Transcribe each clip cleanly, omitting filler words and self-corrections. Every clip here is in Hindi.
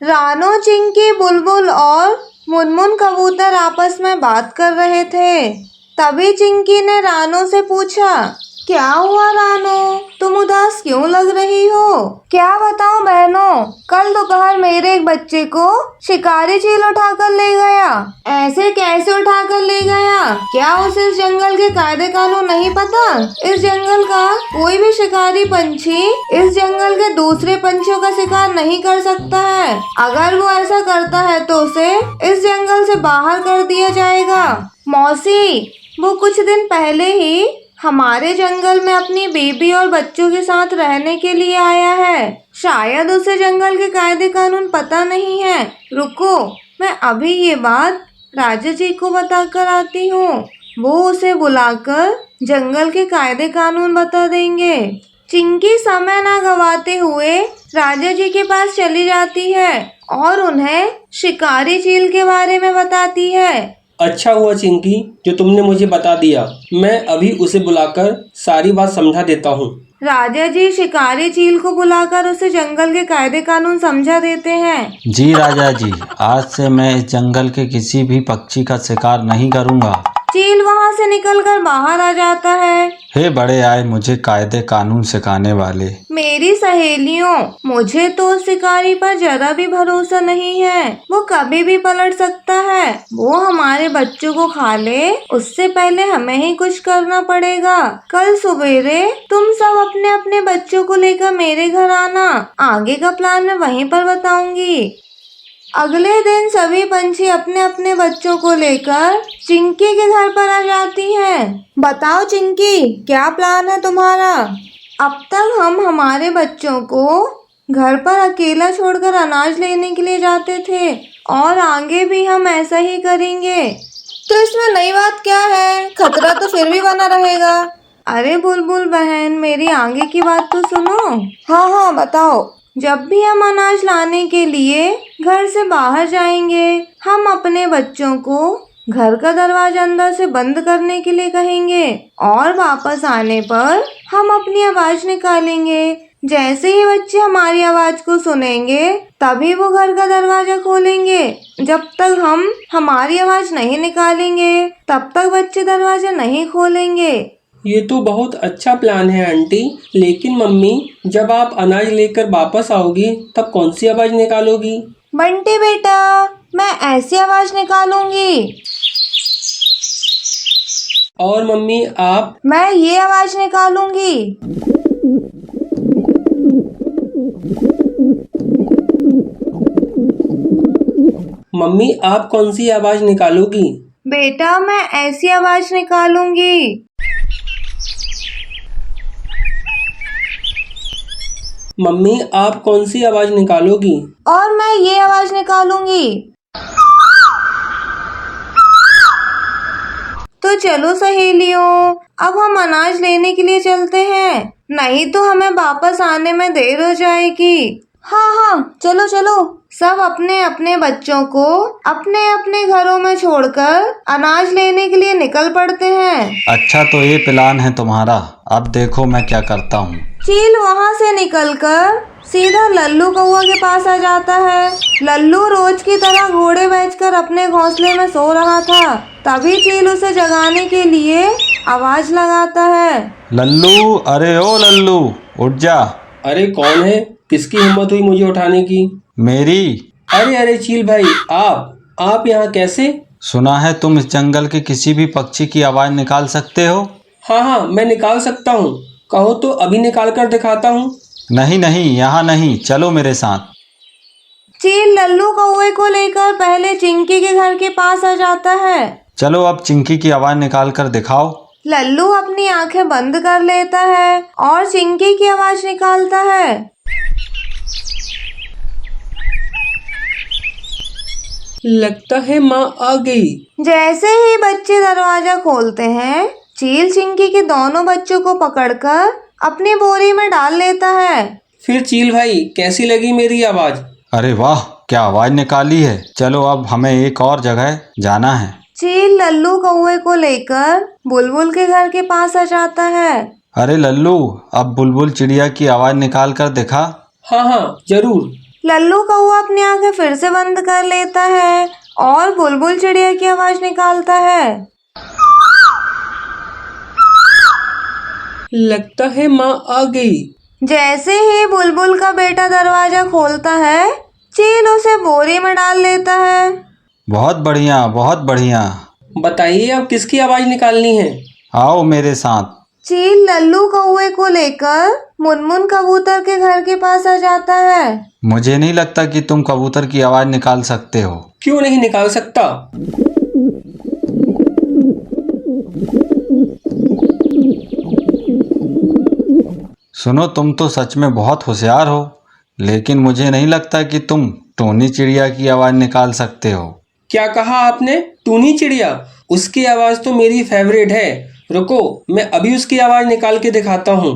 रानो, चिंकी, बुलबुल और मुनमुन कबूतर आपस में बात कर रहे थे। तभी चिंकी ने रानो से पूछा, क्या हुआ रानो, तुम उदास क्यों लग रही हो? क्या बताऊं बहनों, कल दोपहर मेरे एक बच्चे को शिकारी चील उठाकर ले गया। ऐसे कैसे उठाकर ले गया? क्या उसे इस जंगल के कायदे कानून नहीं पता? इस जंगल का कोई भी शिकारी पंछी इस जंगल के दूसरे पंछियों का शिकार नहीं कर सकता है। अगर वो ऐसा करता है तो उसे इस जंगल से बाहर कर दिया जाएगा। मौसी, वो कुछ दिन पहले ही हमारे जंगल में अपनी बीबी और बच्चों के साथ रहने के लिए आया है। शायद उसे जंगल के कायदे कानून पता नहीं है। रुको, मैं अभी ये बात राजा जी को बताकर आती हूँ। वो उसे बुलाकर जंगल के कायदे कानून बता देंगे। चिंकी समय ना गवाते हुए राजा जी के पास चली जाती है और उन्हें शिकारी चील के बारे में बताती है। अच्छा हुआ चिंकी जो तुमने मुझे बता दिया। मैं अभी उसे बुलाकर सारी बात समझा देता हूँ। राजा जी शिकारी चील को बुलाकर उसे जंगल के कायदे कानून समझा देते हैं। जी राजा जी, आज से मैं इस जंगल के किसी भी पक्षी का शिकार नहीं करूँगा। चील वहाँ से निकलकर बाहर आ जाता है। हे बड़े आए मुझे कायदे कानून सिखाने वाले। मेरी सहेलियों, मुझे तो उस शिकारी पर जरा भी भरोसा नहीं है। वो कभी भी पलट सकता है। वो हमारे बच्चों को खा ले, उससे पहले हमें ही कुछ करना पड़ेगा। कल सवेरे तुम सब अपने अपने बच्चों को लेकर मेरे घर आना। आगे का प्लान मैं वहीं पर बताऊंगी। अगले दिन सभी पंछी अपने अपने बच्चों को लेकर चिंकी के घर पर आ जाती हैं। बताओ चिंकी, क्या प्लान है तुम्हारा? अब तक हम हमारे बच्चों को घर पर अकेला छोड़कर अनाज लेने के लिए जाते थे और आगे भी हम ऐसा ही करेंगे। तो इसमें नई बात क्या है? खतरा तो फिर भी बना रहेगा। अरे बुलबुल बहन, मेरी आगे की बात तो सुनो। हाँ बताओ। जब भी हम अनाज लाने के लिए घर से बाहर जाएंगे, हम अपने बच्चों को घर का दरवाजा अंदर से बंद करने के लिए कहेंगे और वापस आने पर हम अपनी आवाज निकालेंगे। जैसे ही बच्चे हमारी आवाज को सुनेंगे तभी वो घर का दरवाजा खोलेंगे। जब तक हम हमारी आवाज नहीं निकालेंगे तब तक बच्चे दरवाजा नहीं खोलेंगे। ये तो बहुत अच्छा प्लान है आंटी, लेकिन मम्मी जब आप अनाज लेकर वापस आओगी तब कौन सी आवाज निकालोगी? बंटी बेटा, मैं ऐसी आवाज निकालूंगी। और मम्मी आप? मैं ये आवाज निकालूंगी। मम्मी आप कौन सी आवाज निकालोगी? बेटा, मैं ऐसी आवाज निकालूंगी। मम्मी आप कौन सी आवाज निकालोगी? और मैं ये आवाज निकालूंगी। तो चलो सहेलियों, अब हम अनाज लेने के लिए चलते हैं, नहीं तो हमें वापस आने में देर हो जाएगी। हाँ, चलो चलो। सब अपने अपने बच्चों को अपने अपने घरों में छोड़कर अनाज लेने के लिए निकल पड़ते हैं। अच्छा, तो ये प्लान है तुम्हारा। अब देखो मैं क्या करता हूँ। चील वहाँ से निकलकर सीधा लल्लू कौवा के पास आ जाता है। लल्लू रोज की तरह घोड़े बेचकर अपने घोंसले में सो रहा था। तभी चील उसे जगाने के लिए आवाज लगाता है। लल्लू, अरे ओ लल्लू, उठ जा। अरे कौन है? किसकी हिम्मत हुई मुझे उठाने की? मेरी। अरे चील भाई, आप यहाँ कैसे? सुना है तुम इस जंगल के किसी भी पक्षी की आवाज निकाल सकते हो। हाँ, मैं निकाल सकता हूँ। कहो तो अभी निकाल कर दिखाता हूँ। नहीं, यहाँ नहीं, चलो मेरे साथ। चील लल्लू कौवे को लेकर पहले चिंकी के घर के पास आ जाता है। चलो अब चिंकी की आवाज निकाल कर दिखाओ। लल्लू अपनी आंखें बंद कर लेता है और चिंकी की आवाज निकालता है। लगता है माँ आ गई। जैसे ही बच्चे दरवाजा खोलते हैं, चील चिंकी के दोनों बच्चों को पकड़कर अपनी बोरी में डाल लेता है। फिर चील भाई, कैसी लगी मेरी आवाज? अरे वाह, क्या आवाज निकाली है। चलो अब हमें एक और जगह जाना है। चील लल्लू कौवे को लेकर बुलबुल के घर के पास आ जाता है। अरे लल्लू, अब बुलबुल चिड़िया की आवाज निकाल कर दिखा। हाँ हाँ जरूर। लल्लू कौवा अपनी आंखें फिर से बंद कर लेता है और बुलबुल चिड़िया की आवाज निकालता है। लगता है माँ आ गई। जैसे ही बुलबुल का बेटा दरवाजा खोलता है, चील उसे बोरी में डाल लेता है। बहुत बढ़िया, बहुत बढ़िया। बताइए अब किसकी आवाज निकालनी है? आओ मेरे साथ। चील लल्लू कौवे को लेकर मुनमुन कबूतर के घर के पास आ जाता है। मुझे नहीं लगता कि तुम कबूतर की आवाज निकाल सकते हो। क्यों नहीं निकाल सकता? सुनो, तुम तो सच में बहुत होशियार हो, लेकिन मुझे नहीं लगता कि तुम टोनी चिड़िया की आवाज निकाल सकते हो। क्या कहा आपने? टूनी चिड़िया? उसकी आवाज तो मेरी फेवरेट है। रुको, मैं अभी उसकी आवाज निकाल के दिखाता हूँ।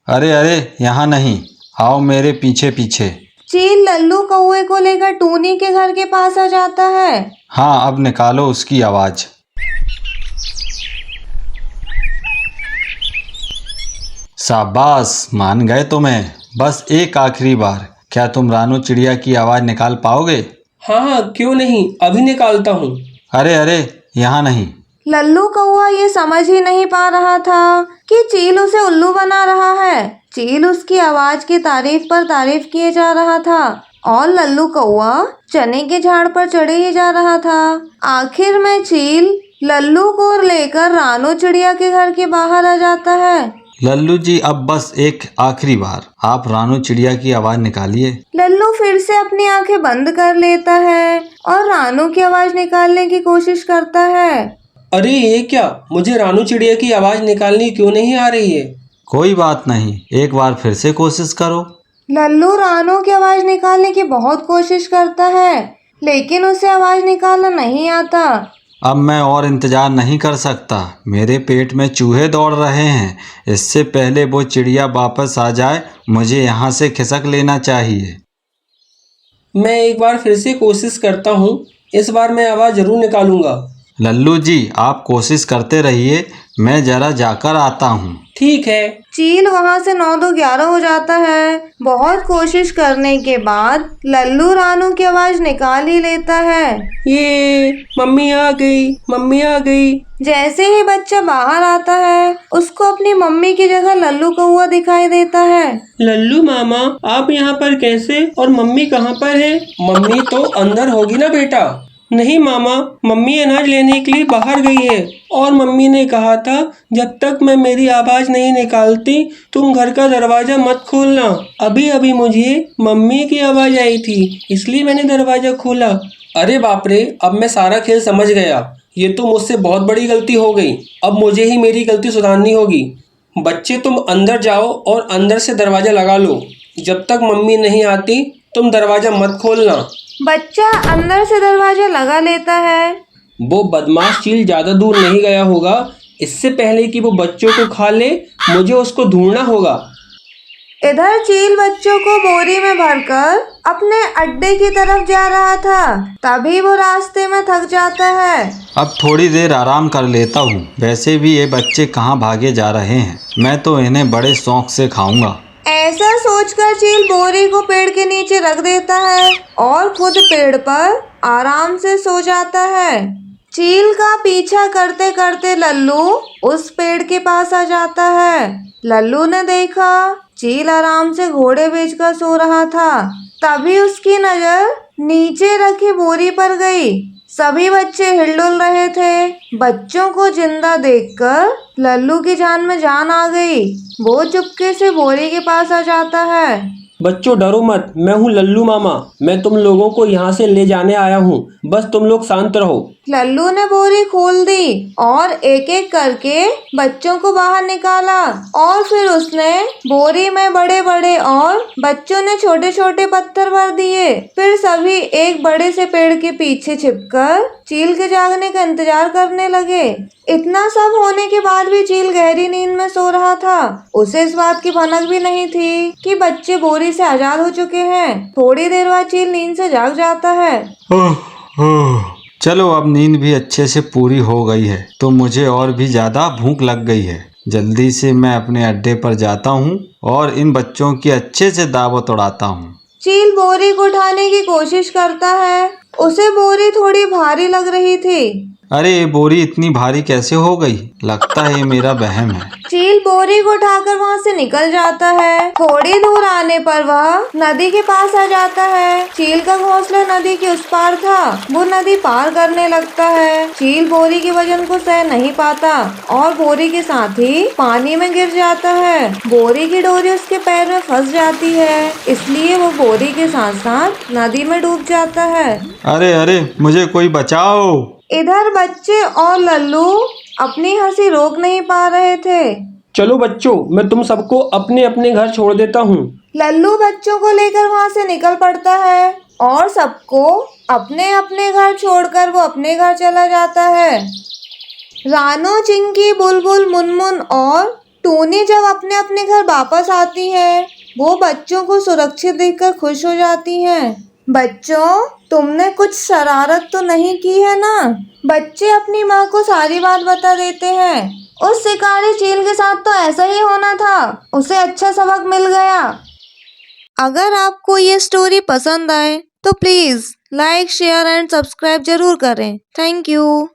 अरे अरे, यहाँ नहीं, आओ मेरे पीछे पीछे। चील लल्लू कौवे को लेकर टूनी के घर के पास आ जाता है। हाँ, अब निकालो उसकी आवाज। शाबाश, मान गए तुम्हें। बस एक आखिरी बार, क्या तुम रानू चिड़िया की आवाज निकाल पाओगे? हाँ हाँ क्यों नहीं, अभी निकालता हूँ। अरे अरे, यहाँ नहीं। लल्लू कौवा ये समझ ही नहीं पा रहा था कि चील उसे उल्लू बना रहा है। चील उसकी आवाज की तारीफ पर तारीफ किए जा रहा था और लल्लू कौवा चने के झाड़ पर चढ़े ही जा रहा था। आखिर में चील लल्लू को लेकर रानू चिड़िया के घर के बाहर आ जाता है। लल्लू जी, अब बस एक आखिरी बार आप रानू चिड़िया की आवाज निकालिए। लल्लू फिर से अपनी आंखें बंद कर लेता है और रानू की आवाज निकालने की कोशिश करता है। अरे ये क्या, मुझे रानू चिड़िया की आवाज निकालनी क्यों नहीं आ रही है? कोई बात नहीं, एक बार फिर से कोशिश करो। लल्लू रानू की आवाज निकालने की बहुत कोशिश करता है, लेकिन उसे आवाज निकालना नहीं आता। अब मैं और इंतजार नहीं कर सकता, मेरे पेट में चूहे दौड़ रहे हैं। इससे पहले वो चिड़िया वापस आ जाए, मुझे यहाँ से खिसक लेना चाहिए। मैं एक बार फिर से कोशिश करता हूँ, इस बार मैं आवाज जरूर निकालूंगा। लल्लू जी, आप कोशिश करते रहिए, मैं जरा जाकर आता हूँ। ठीक है। चील वहाँ से 9-2-11 हो जाता है। बहुत कोशिश करने के बाद लल्लू रानू की आवाज निकाल ही लेता है। ये मम्मी आ गई, मम्मी आ गई। जैसे ही बच्चा बाहर आता है, उसको अपनी मम्मी की जगह लल्लू कौवा दिखाई देता है। लल्लू मामा, आप यहाँ पर कैसे, और मम्मी कहाँ पर है? मम्मी तो अंदर होगी ना बेटा। नहीं मामा, मम्मी अनाज लेने के लिए बाहर गई है और मम्मी ने कहा था जब तक मैं मेरी आवाज नहीं निकालती तुम घर का दरवाजा मत खोलना। अभी अभी मुझे मम्मी की आवाज आई थी, इसलिए मैंने दरवाजा खोला। अरे बाप रे, अब मैं सारा खेल समझ गया। ये तो मुझसे बहुत बड़ी गलती हो गई। अब मुझे ही मेरी गलती सुधारनी होगी। बच्चे, तुम अंदर जाओ और अंदर से दरवाजा लगा लो। जब तक मम्मी नहीं आती तुम दरवाजा मत खोलना। बच्चा अंदर से दरवाजा लगा लेता है। वो बदमाश चील ज्यादा दूर नहीं गया होगा। इससे पहले कि वो बच्चों को खा ले, मुझे उसको ढूंढना होगा। इधर चील बच्चों को बोरी में भरकर अपने अड्डे की तरफ जा रहा था, तभी वो रास्ते में थक जाता है। अब थोड़ी देर आराम कर लेता हूँ। वैसे भी ये बच्चे कहाँ भागे जा रहे हैं, मैं तो इन्हें बड़े शौक से खाऊंगा। ऐसा सोचकर चील बोरी को पेड़ के नीचे रख देता है और खुद पेड़ पर आराम से सो जाता है। चील का पीछा करते करते लल्लू उस पेड़ के पास आ जाता है। लल्लू ने देखा चील आराम से घोड़े बेचकर सो रहा था, तभी उसकी नजर नीचे रखी बोरी पर गई। सभी बच्चे हिलडुल रहे थे। बच्चों को जिंदा देखकर लल्लू की जान में जान आ गई। वो चुपके से बोरी के पास आ जाता है। बच्चों डरो मत, मैं हूँ लल्लू मामा। मैं तुम लोगों को यहाँ से ले जाने आया हूँ, बस तुम लोग शांत रहो। लल्लू ने बोरी खोल दी और एक एक करके बच्चों को बाहर निकाला और फिर उसने बोरी में बड़े बड़े और बच्चों ने छोटे छोटे पत्थर भर दिए। फिर सभी एक बड़े से पेड़ के पीछे छिपकर चील के जागने का इंतजार करने लगे। इतना सब होने के बाद भी चील गहरी नींद में सो रहा था। उसे इस बात की भनक भी नहीं थी कि बच्चे बोरी से आजाद हो चुके हैं। थोड़ी देर बाद चील नींद से जाग जाता है। चलो, अब नींद भी अच्छे से पूरी हो गई है तो मुझे और भी ज्यादा भूख लग गई है। जल्दी से मैं अपने अड्डे पर जाता हूँ और इन बच्चों की अच्छे से दावत उड़ाता हूँ। चील बोरी को उठाने की कोशिश करता है। उसे बोरी थोड़ी भारी लग रही थी। अरे ये बोरी इतनी भारी कैसे हो गई? लगता है ये मेरा वहम है। चील बोरी को उठाकर वहाँ से निकल जाता है। थोड़ी दूर आने पर वह नदी के पास आ जाता है। चील का घोंसला नदी के उस पार था। वो नदी पार करने लगता है। चील बोरी के वजन को सह नहीं पाता और बोरी के साथ ही पानी में गिर जाता है। बोरी की डोरी उसके पैर में फंस जाती है, इसलिए वो बोरी के साथ साथ नदी में डूब जाता है। अरे अरे, मुझे कोई बचाओ। इधर बच्चे और लल्लू अपनी हंसी रोक नहीं पा रहे थे। चलो बच्चों, मैं तुम सबको अपने अपने घर छोड़ देता हूँ। लल्लू बच्चों को लेकर वहाँ से निकल पड़ता है और सबको अपने अपने घर छोड़कर वो अपने घर चला जाता है। रानो, चिंकी, बुलबुल, मुनमुन और टूनी जब अपने अपने घर वापस आती हैं, वो बच्चों को सुरक्षित देखकर खुश हो जाती हैं। बच्चों, तुमने कुछ शरारत तो नहीं की है ना? बच्चे अपनी माँ को सारी बात बता देते हैं। उस शिकारी चील के साथ तो ऐसा ही होना था। उसे अच्छा सबक मिल गया। अगर आपको ये स्टोरी पसंद आए तो please like, share and subscribe जरूर करें। Thank you.